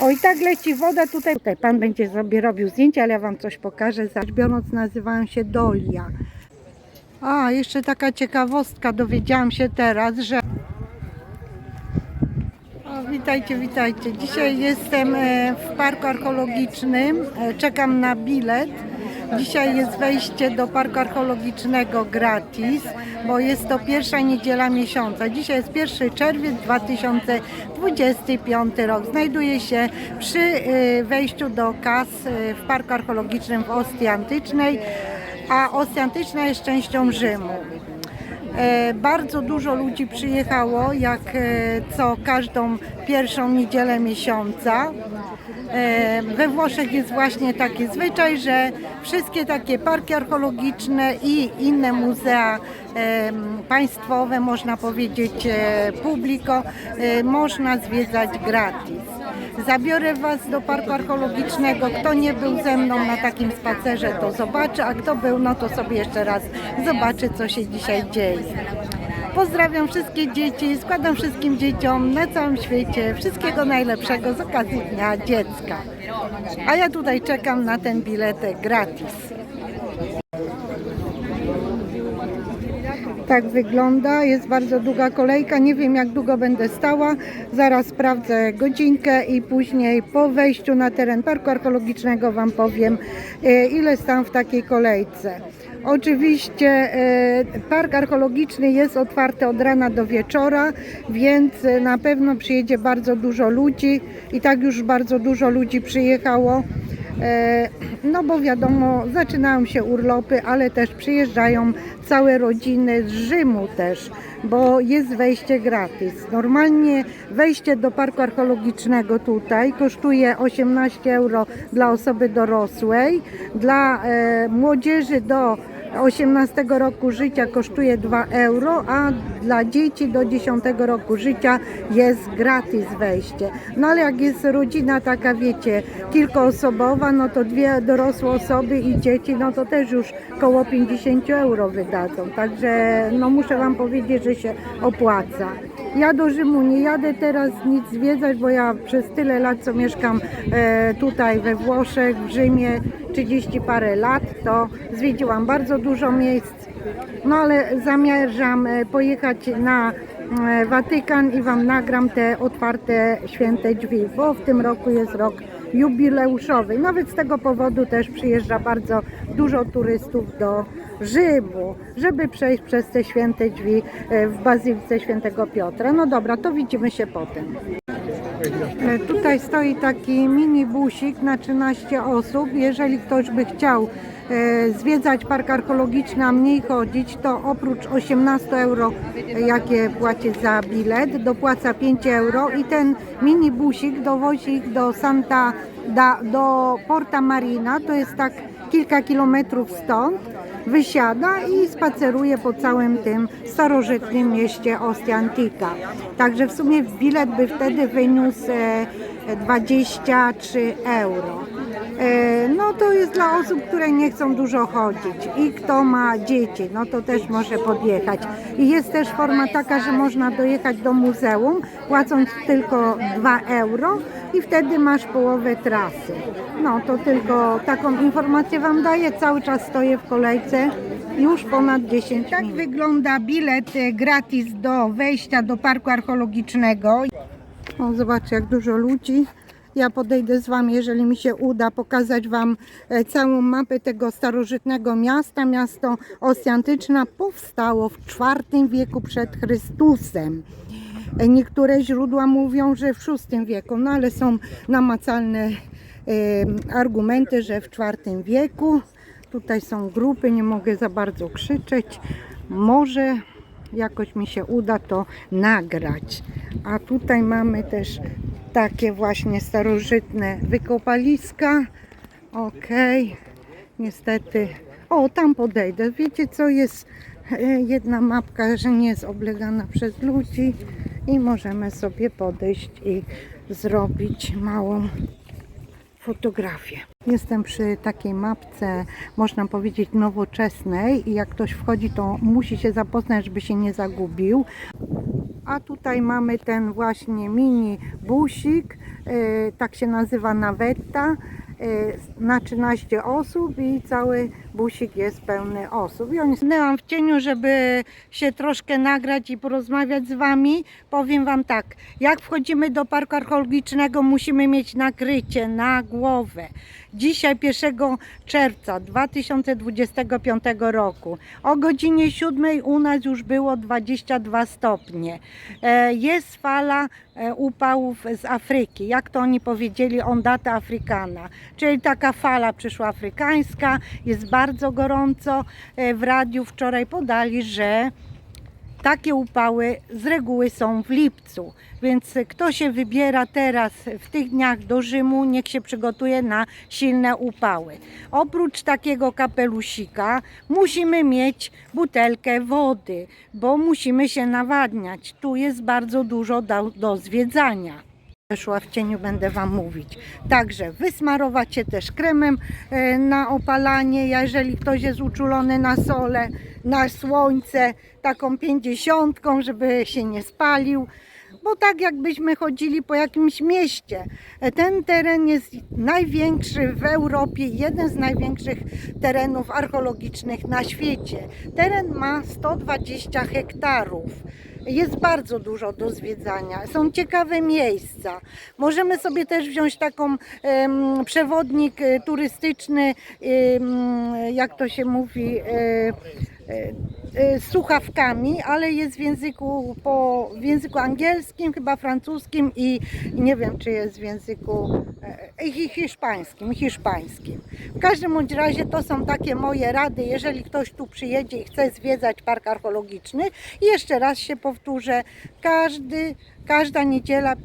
O, i tak leci woda tutaj. Tutaj pan będzie sobie robił zdjęcia, ale ja wam coś pokażę. Rzecz biorąc, nazywają się dolia. A, jeszcze taka ciekawostka, dowiedziałam się teraz, że... O, witajcie, witajcie. Dzisiaj jestem w parku archeologicznym, czekam na bilet. Dzisiaj jest wejście do parku archeologicznego gratis, bo jest to pierwsza niedziela miesiąca. Dzisiaj jest 1 czerwiec 2025 rok. Znajduję się przy wejściu do kas w parku archeologicznym w Ostii Antycznej, a Ostia Antyczna jest częścią Rzymu. Bardzo dużo ludzi przyjechało, jak co każdą pierwszą niedzielę miesiąca. We Włoszech jest właśnie taki zwyczaj, że wszystkie takie parki archeologiczne i inne muzea państwowe, można powiedzieć publiko, można zwiedzać gratis. Zabiorę Was do parku archeologicznego. Kto nie był ze mną na takim spacerze, to zobaczy, a kto był, no to sobie jeszcze raz zobaczy, co się dzisiaj dzieje. Pozdrawiam wszystkie dzieci, składam wszystkim dzieciom na całym świecie wszystkiego najlepszego z okazji Dnia Dziecka. A ja tutaj czekam na ten biletek gratis. Tak wygląda, jest bardzo długa kolejka, nie wiem jak długo będę stała, zaraz sprawdzę godzinkę i później po wejściu na teren parku archeologicznego Wam powiem, ile stałam w takiej kolejce. Oczywiście park archeologiczny jest otwarty od rana do wieczora, więc na pewno przyjedzie bardzo dużo ludzi i tak już bardzo dużo ludzi przyjechało. No bo wiadomo, zaczynają się urlopy, ale też przyjeżdżają całe rodziny z Rzymu też, bo jest wejście gratis. Normalnie wejście do parku archeologicznego tutaj kosztuje 18 euro dla osoby dorosłej, dla młodzieży do 18 roku życia kosztuje 2 euro, a dla dzieci do 10 roku życia jest gratis wejście. No ale jak jest rodzina taka, wiecie, kilkoosobowa, no to dwie dorosłe osoby i dzieci, no to też już koło 50 euro wydadzą. Także no muszę Wam powiedzieć, że się opłaca. Ja do Rzymu nie jadę teraz nic zwiedzać, bo ja przez tyle lat, co mieszkam tutaj we Włoszech, w Rzymie, 30 parę lat, to zwiedziłam bardzo dużo miejsc. No ale zamierzam pojechać na Watykan i Wam nagram te otwarte święte drzwi, bo w tym roku jest rok jubileuszowy. Nawet z tego powodu też przyjeżdża bardzo dużo turystów do Rzymu, żeby przejść przez te święte drzwi w Bazylice Świętego Piotra. No dobra, to widzimy się potem. Tutaj stoi taki mini busik na 13 osób. Jeżeli ktoś by chciał zwiedzać park archeologiczny, a mniej chodzić, to oprócz 18 euro, jakie płaci za bilet, dopłaca 5 euro i ten mini busik dowozi ich do Porta Marina, to jest tak kilka kilometrów stąd, wysiada i spaceruje po całym tym starożytnym mieście Ostia Antica. Także w sumie bilet by wtedy wyniósł 23 euro. No to jest dla osób, które nie chcą dużo chodzić i kto ma dzieci, no to też może podjechać. I jest też forma taka, że można dojechać do muzeum, płacąc tylko 2 euro i wtedy masz połowę trasy. No to tylko taką informację Wam daję, cały czas stoję w kolejce już ponad 10 minut. Tak wygląda bilet gratis do wejścia do parku archeologicznego. O, zobaczcie jak dużo ludzi. Ja podejdę z Wami, jeżeli mi się uda, pokazać Wam całą mapę tego starożytnego miasta. Miasto Ostia Antyczna powstało w IV wieku przed Chrystusem. Niektóre źródła mówią, że w VI wieku, no ale są namacalne argumenty, że w IV wieku. Tutaj są grupy, nie mogę za bardzo krzyczeć. Może jakoś mi się uda to nagrać. A tutaj mamy też takie właśnie starożytne wykopaliska. Okej, niestety. O, tam podejdę. Wiecie co, jest jedna mapka, że nie jest oblegana przez ludzi i możemy sobie podejść i zrobić małą fotografię. Jestem przy takiej mapce, można powiedzieć nowoczesnej i jak ktoś wchodzi, to musi się zapoznać, żeby się nie zagubił. A tutaj mamy ten właśnie mini busik, tak się nazywa nawetta, na 13 osób i cały busik jest pełny osób. I stanęłam w cieniu, żeby się troszkę nagrać i porozmawiać z Wami. Powiem Wam tak, jak wchodzimy do parku archeologicznego, musimy mieć nakrycie na głowę. Dzisiaj 1 czerwca 2025 roku o godzinie 7 u nas już było 22 stopnie. Jest fala upałów z Afryki, jak to oni powiedzieli, ondata africana, czyli taka fala przyszłoafrykańska, jest bardzo gorąco. W radiu wczoraj podali, że takie upały z reguły są w lipcu, więc kto się wybiera teraz w tych dniach do Rzymu, niech się przygotuje na silne upały. Oprócz takiego kapelusika musimy mieć butelkę wody, bo musimy się nawadniać. Tu jest bardzo dużo do zwiedzania. Szła w cieniu, będę Wam mówić. Także wysmarować się też kremem na opalanie, jeżeli ktoś jest uczulony na sole, na słońce, taką 50, żeby się nie spalił, bo tak jakbyśmy chodzili po jakimś mieście. Ten teren jest największy w Europie, jeden z największych terenów archeologicznych na świecie. Teren ma 120 hektarów. Jest bardzo dużo do zwiedzania, są ciekawe miejsca. Możemy sobie też wziąć taką przewodnik turystyczny, jak to się mówi, z słuchawkami, ale jest w języku angielskim, chyba francuskim i nie wiem, czy jest w języku hiszpańskim. W każdym bądź razie to są takie moje rady, jeżeli ktoś tu przyjedzie i chce zwiedzać park archeologiczny. I jeszcze raz się powtórzę, każda niedziela,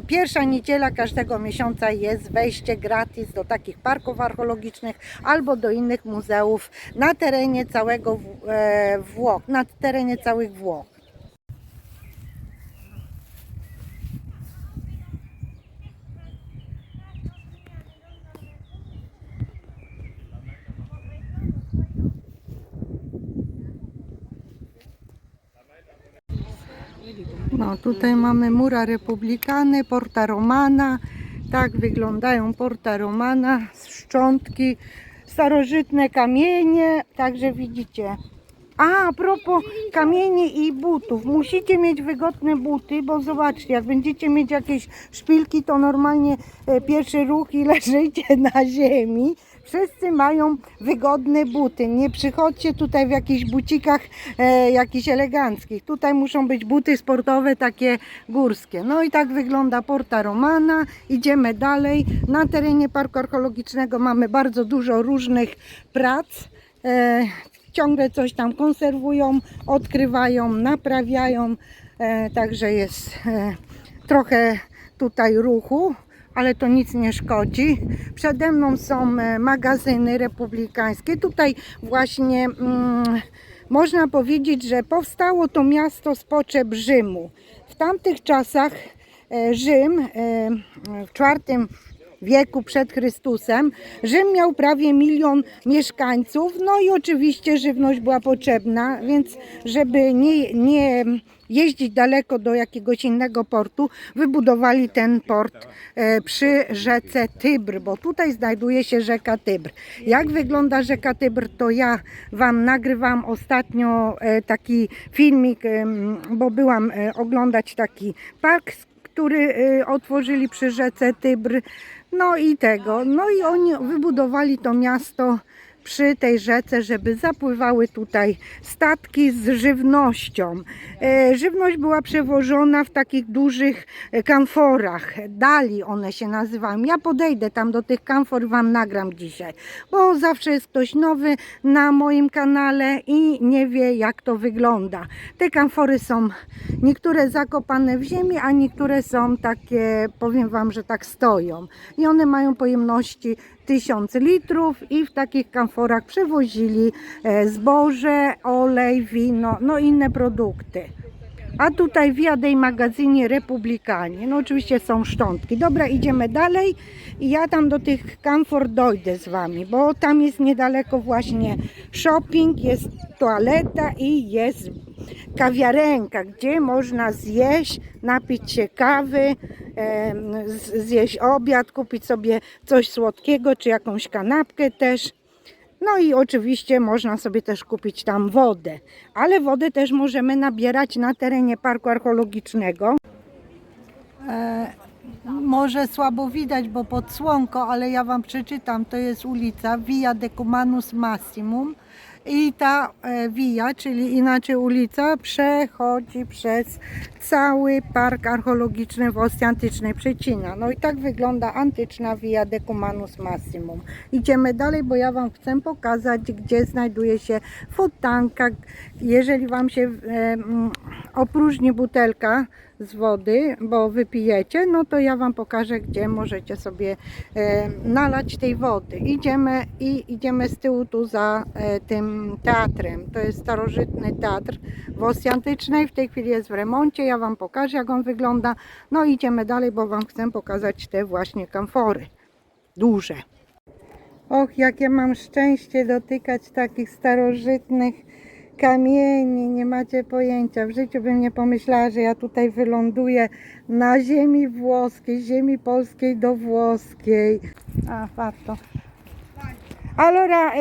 pierwsza niedziela każdego miesiąca jest wejście gratis do takich parków archeologicznych albo do innych muzeów na terenie całego Włoch, na terenie całych Włoch. No, tutaj mamy Mura Repubblicane, Porta Romana. Tak wyglądają Porta Romana, szczątki, starożytne kamienie, także widzicie. A propos kamieni i butów, musicie mieć wygodne buty, bo zobaczcie, jak będziecie mieć jakieś szpilki, to normalnie pierwszy ruch i leżycie na ziemi. Wszyscy mają wygodne buty, nie przychodźcie tutaj w jakichś bucikach jakichś eleganckich. Tutaj muszą być buty sportowe, takie górskie. No i tak wygląda Porta Romana. Idziemy dalej. Na terenie parku archeologicznego mamy bardzo dużo różnych prac. Ciągle coś tam konserwują, odkrywają, naprawiają, także jest trochę tutaj ruchu, ale to nic nie szkodzi. Przede mną są magazyny republikańskie. Tutaj właśnie można powiedzieć, że powstało to miasto z potrzeb Rzymu. W tamtych czasach Rzym w IV wieku przed Chrystusem, Rzym miał prawie 1 milion mieszkańców, no i oczywiście żywność była potrzebna, więc żeby nie jeździć daleko do jakiegoś innego portu, wybudowali ten port przy rzece Tybr, bo tutaj znajduje się rzeka Tybr. Jak wygląda rzeka Tybr, to ja Wam nagrywam ostatnio taki filmik, bo byłam oglądać taki park, który otworzyli przy rzece Tybr. No i oni wybudowali to miasto przy tej rzece, żeby zapływały tutaj statki z żywnością. Żywność była przewożona w takich dużych kamforach, dali one się nazywają. Ja podejdę tam do tych kamfor, Wam nagram dzisiaj, bo zawsze jest ktoś nowy na moim kanale i nie wie, jak to wygląda. Te kamfory są niektóre zakopane w ziemi, a niektóre są takie, powiem Wam, że tak stoją. I one mają pojemności 1000 litrów i w takich kamforach przewozili zboże, olej, wino, no inne produkty. A tutaj Via dei Magazzini Repubblicani. No oczywiście są szczątki. Dobra, idziemy dalej i ja tam do tych kamfor dojdę z Wami, bo tam jest niedaleko właśnie shopping, jest toaleta i jest kawiarenka, gdzie można zjeść, napić się kawy, zjeść obiad, kupić sobie coś słodkiego, czy jakąś kanapkę też. No i oczywiście można sobie też kupić tam wodę, ale wodę też możemy nabierać na terenie Parku Archeologicznego. Może słabo widać, bo pod słonko, ale ja Wam przeczytam. To jest ulica Via Decumanus Maximum i ta via, czyli inaczej ulica, przechodzi przez cały Park Archeologiczny w Ostii Antycznej, przecina. No i tak wygląda antyczna Via Decumanus Maximum. Idziemy dalej, bo ja Wam chcę pokazać, gdzie znajduje się fontanka. Jeżeli Wam się opróżni butelka z wody, bo wypijecie, no to ja Wam pokażę, gdzie możecie sobie nalać tej wody. Idziemy z tyłu tu za tym teatrem. To jest starożytny teatr w Ostii Antycznej. W tej chwili jest w remoncie. Ja Wam pokażę, jak on wygląda. No idziemy dalej, bo Wam chcę pokazać te właśnie kamfory. Duże. Och, jakie mam szczęście dotykać takich starożytnych kamieni, nie macie pojęcia. W życiu bym nie pomyślała, że ja tutaj wyląduję na ziemi włoskiej, ziemi polskiej do włoskiej. A, warto. Allora,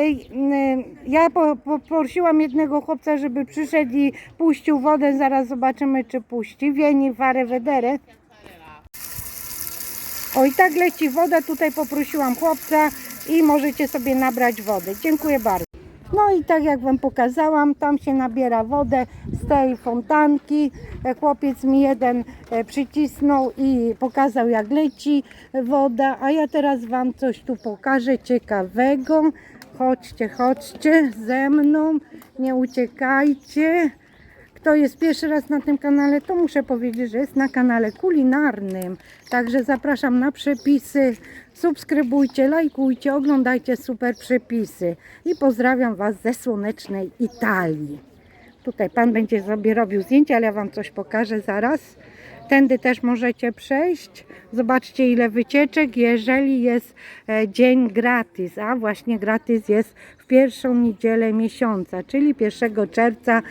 ja poprosiłam jednego chłopca, żeby przyszedł i puścił wodę. Zaraz zobaczymy, czy puści. Vieni fare vedere. O, i tak leci woda. Tutaj poprosiłam chłopca i możecie sobie nabrać wody. Dziękuję bardzo. No i tak jak Wam pokazałam, tam się nabiera wodę z tej fontanki. Chłopiec mi jeden przycisnął i pokazał, jak leci woda, a ja teraz Wam coś tu pokażę ciekawego. Chodźcie, chodźcie ze mną, nie uciekajcie. Kto jest pierwszy raz na tym kanale, to muszę powiedzieć, że jest na kanale kulinarnym. Także zapraszam na przepisy. Subskrybujcie, lajkujcie, oglądajcie super przepisy. I pozdrawiam Was ze słonecznej Italii. Tutaj Pan będzie sobie robił zdjęcia, ale ja Wam coś pokażę zaraz. Tędy też możecie przejść. Zobaczcie, ile wycieczek, jeżeli jest dzień gratis. A właśnie gratis jest w pierwszą niedzielę miesiąca, czyli 1 czerwca,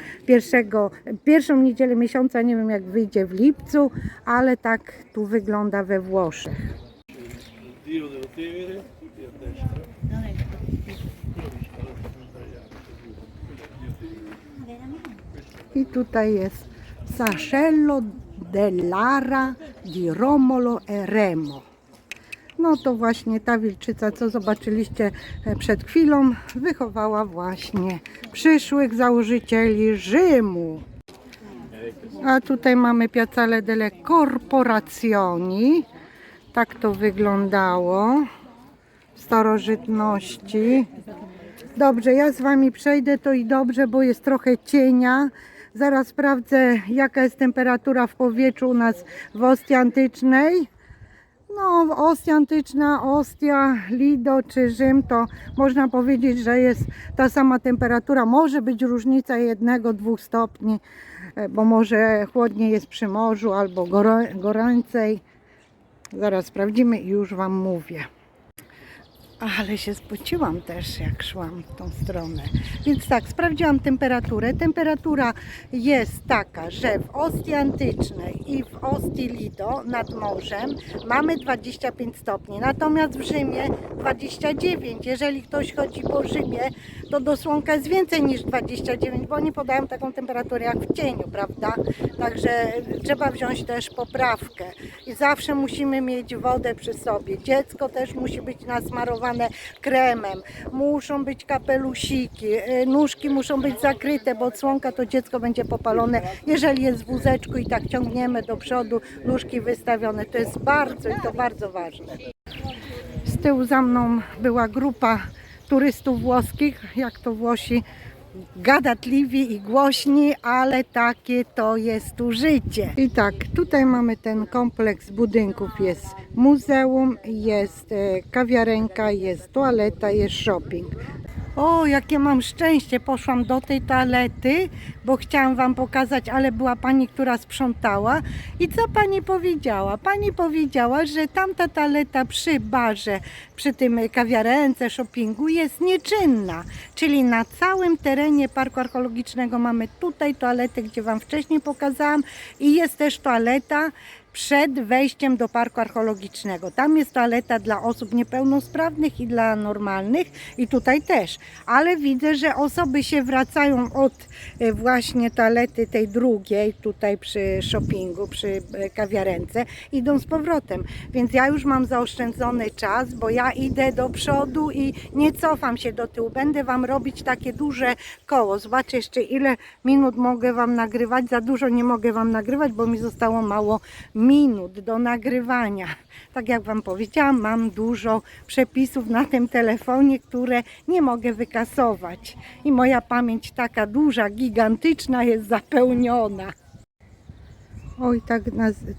pierwszą niedzielę miesiąca, nie wiem jak wyjdzie w lipcu, ale tak tu wygląda we Włoszech. I tutaj jest Sacello dell'Ara di Romolo e Remo. No to właśnie ta wilczyca, co zobaczyliście przed chwilą, wychowała właśnie przyszłych założycieli Rzymu. A tutaj mamy Piazzale delle Corporazioni. Tak to wyglądało w starożytności. Dobrze, ja z Wami przejdę, to i dobrze, bo jest trochę cienia. Zaraz sprawdzę, jaka jest temperatura w powietrzu u nas w Ostii Antycznej. No, Ostia Antyczna, Ostia, Lido czy Rzym, to można powiedzieć, że jest ta sama temperatura. Może być różnica 1-2 stopni, bo może chłodniej jest przy morzu albo gorącej. Zaraz sprawdzimy i już Wam mówię. Ale się spociłam też, jak szłam w tą stronę. Więc tak, sprawdziłam temperaturę. Temperatura jest taka, że w Ostii Antycznej i w Ostii Lido nad morzem mamy 25 stopni. Natomiast w Rzymie 29. Jeżeli ktoś chodzi po Rzymie, to do słonka jest więcej niż 29, bo oni podają taką temperaturę jak w cieniu, prawda? Także trzeba wziąć też poprawkę. I zawsze musimy mieć wodę przy sobie. Dziecko też musi być nasmarowane kremem, muszą być kapelusiki, nóżki muszą być zakryte, bo od słonka to dziecko będzie popalone. Jeżeli jest w wózeczku i tak ciągniemy do przodu, nóżki wystawione, to jest bardzo i to bardzo ważne. Z tyłu za mną była grupa turystów włoskich, jak to Włosi, gadatliwi i głośni, ale takie to jest tu życie. I tak, tutaj mamy ten kompleks budynków, jest muzeum, jest kawiarenka, jest toaleta, jest shopping. O, jakie mam szczęście, poszłam do tej toalety, bo chciałam wam pokazać, ale była pani, która sprzątała. I co pani powiedziała? Pani powiedziała, że tamta toaleta przy barze, przy tym kawiarence, shoppingu jest nieczynna. Czyli na całym terenie Parku Archeologicznego mamy tutaj toaletę, gdzie wam wcześniej pokazałam, i jest też toaleta przed wejściem do Parku Archeologicznego. Tam jest toaleta dla osób niepełnosprawnych i dla normalnych, i tutaj też. Ale widzę, że osoby się wracają od właśnie toalety tej drugiej, tutaj przy shoppingu, przy kawiarence, idą z powrotem. Więc ja już mam zaoszczędzony czas, bo ja idę do przodu i nie cofam się do tyłu. Będę wam robić takie duże koło. Zobaczcie jeszcze, ile minut mogę wam nagrywać. Za dużo nie mogę wam nagrywać, bo mi zostało mało minut do nagrywania. Tak jak wam powiedziałam, mam dużo przepisów na tym telefonie, które nie mogę wykasować. I moja pamięć taka duża, gigantyczna jest zapełniona. Oj,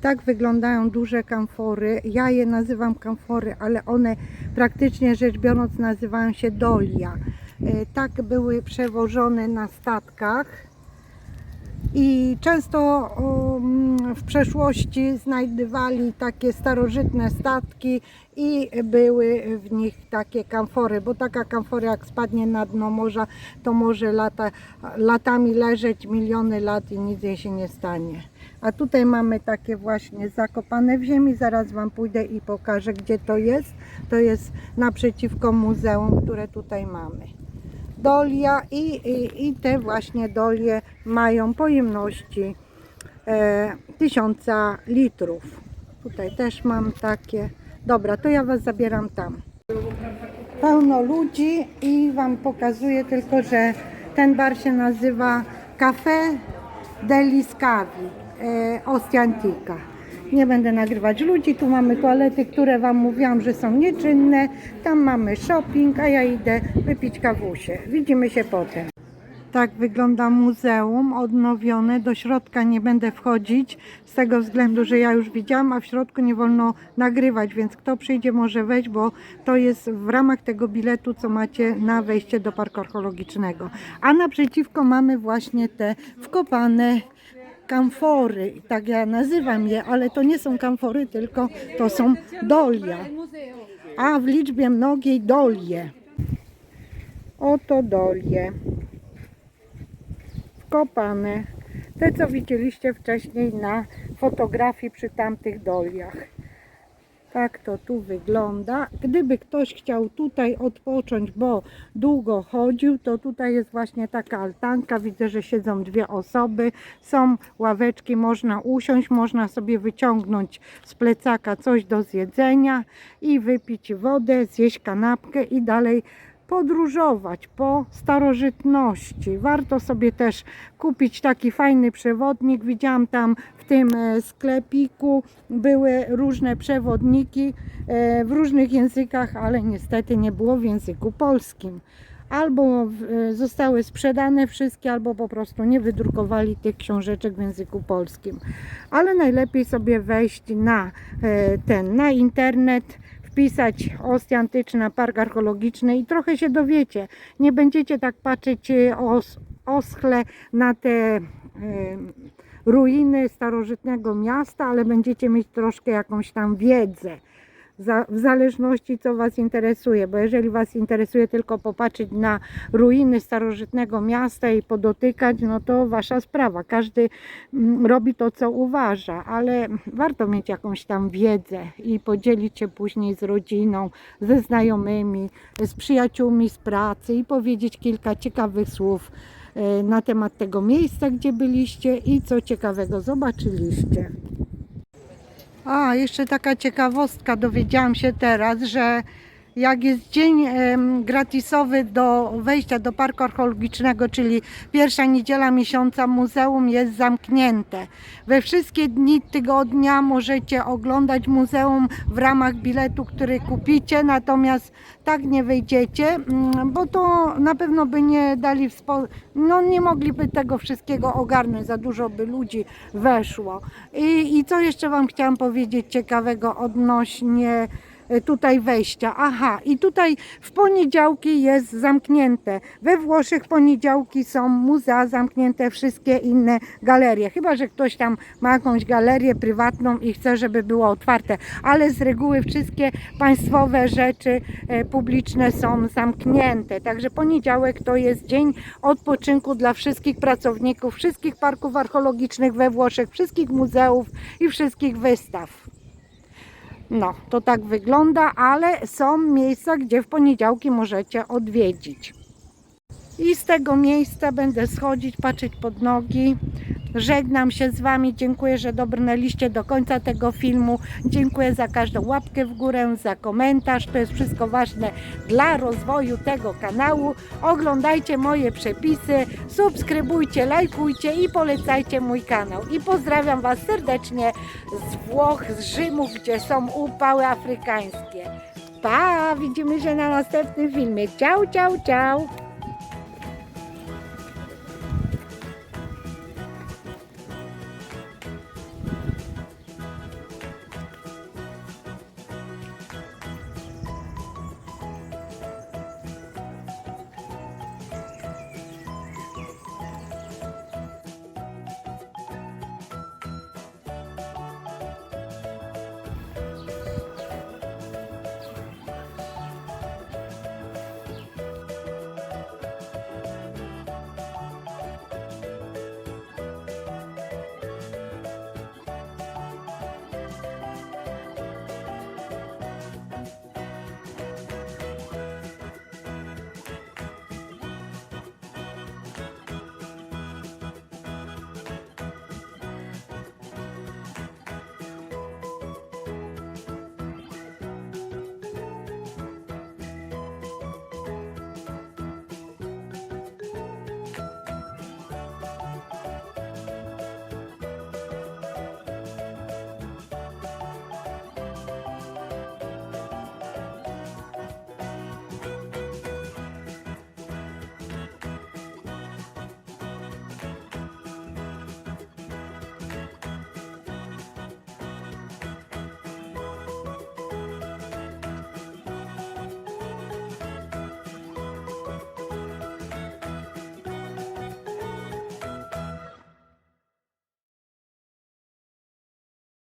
tak wyglądają duże kamfory. Ja je nazywam kamfory, ale one praktycznie rzecz biorąc nazywają się dolia. Tak były przewożone na statkach. I często w przeszłości znajdywali takie starożytne statki i były w nich takie kamfory, bo taka kamfora jak spadnie na dno morza, to może latami leżeć, miliony lat i nic jej się nie stanie. A tutaj mamy takie właśnie zakopane w ziemi, zaraz wam pójdę i pokażę, gdzie to jest. To jest naprzeciwko muzeum, które tutaj mamy. Dolia i te właśnie dolie mają pojemności 1000 litrów. Tutaj też mam takie. Dobra, to ja was zabieram tam. Pełno ludzi i wam pokazuję tylko, że ten bar się nazywa Café degli Scavi, Ostia Antica. Nie będę nagrywać ludzi, tu mamy toalety, które wam mówiłam, że są nieczynne. Tam mamy shopping, a ja idę wypić kawusie. Widzimy się potem. Tak wygląda muzeum odnowione. Do środka nie będę wchodzić z tego względu, że ja już widziałam, a w środku nie wolno nagrywać, więc kto przyjdzie może wejść, bo to jest w ramach tego biletu, co macie na wejście do Parku Archeologicznego. A naprzeciwko mamy właśnie te wkopane kamfory, tak ja nazywam je, ale to nie są kamfory, tylko to są dolia, a w liczbie mnogiej dolie. Oto dolie wkopane, te co widzieliście wcześniej na fotografii przy tamtych doliach. Tak to tu wygląda. Gdyby ktoś chciał tutaj odpocząć, bo długo chodził, to tutaj jest właśnie taka altanka. Widzę, że siedzą dwie osoby. Są ławeczki, można usiąść, można sobie wyciągnąć z plecaka coś do zjedzenia i wypić wodę, zjeść kanapkę i dalej podróżować po starożytności. Warto sobie też kupić taki fajny przewodnik. Widziałam tam w tym sklepiku były różne przewodniki w różnych językach, ale niestety nie było w języku polskim. Albo zostały sprzedane wszystkie, albo po prostu nie wydrukowali tych książeczek w języku polskim. Ale najlepiej sobie wejść na internet, wpisać Ostia Antyczna, Park Archeologiczny i trochę się dowiecie. Nie będziecie tak patrzeć oschle na te ruiny starożytnego miasta, ale będziecie mieć troszkę jakąś tam wiedzę. W zależności co was interesuje, bo jeżeli was interesuje tylko popatrzeć na ruiny starożytnego miasta i podotykać, no to wasza sprawa. Każdy robi to co uważa, ale warto mieć jakąś tam wiedzę i podzielić się później z rodziną, ze znajomymi, z przyjaciółmi z pracy i powiedzieć kilka ciekawych słów na temat tego miejsca, gdzie byliście i co ciekawego zobaczyliście. A, jeszcze taka ciekawostka, dowiedziałam się teraz, że jak jest dzień gratisowy do wejścia do Parku Archeologicznego, czyli pierwsza niedziela miesiąca, muzeum jest zamknięte. We wszystkie dni tygodnia możecie oglądać muzeum w ramach biletu, który kupicie, natomiast tak nie wejdziecie, bo to na pewno by nie dali, no nie mogliby tego wszystkiego ogarnąć, za dużo by ludzi weszło. I co jeszcze wam chciałam powiedzieć ciekawego odnośnie tutaj wejścia. Aha, i tutaj w poniedziałki jest zamknięte. We Włoszech poniedziałki są muzea zamknięte, wszystkie inne galerie. Chyba że ktoś tam ma jakąś galerię prywatną i chce, żeby było otwarte. Ale z reguły wszystkie państwowe rzeczy publiczne są zamknięte. Także poniedziałek to jest dzień odpoczynku dla wszystkich pracowników, wszystkich parków archeologicznych we Włoszech, wszystkich muzeów i wszystkich wystaw. No, to tak wygląda, ale są miejsca, gdzie w poniedziałki możecie odwiedzić. I z tego miejsca będę schodzić, patrzeć pod nogi. Żegnam się z Wami, dziękuję, że dobrnęliście do końca tego filmu. Dziękuję za każdą łapkę w górę, za komentarz. To jest wszystko ważne dla rozwoju tego kanału. Oglądajcie moje przepisy, subskrybujcie, lajkujcie i polecajcie mój kanał. I pozdrawiam Was serdecznie z Włoch, z Rzymu, gdzie są upały afrykańskie. Pa! Widzimy się na następnym filmie. Ciao, ciao, ciao!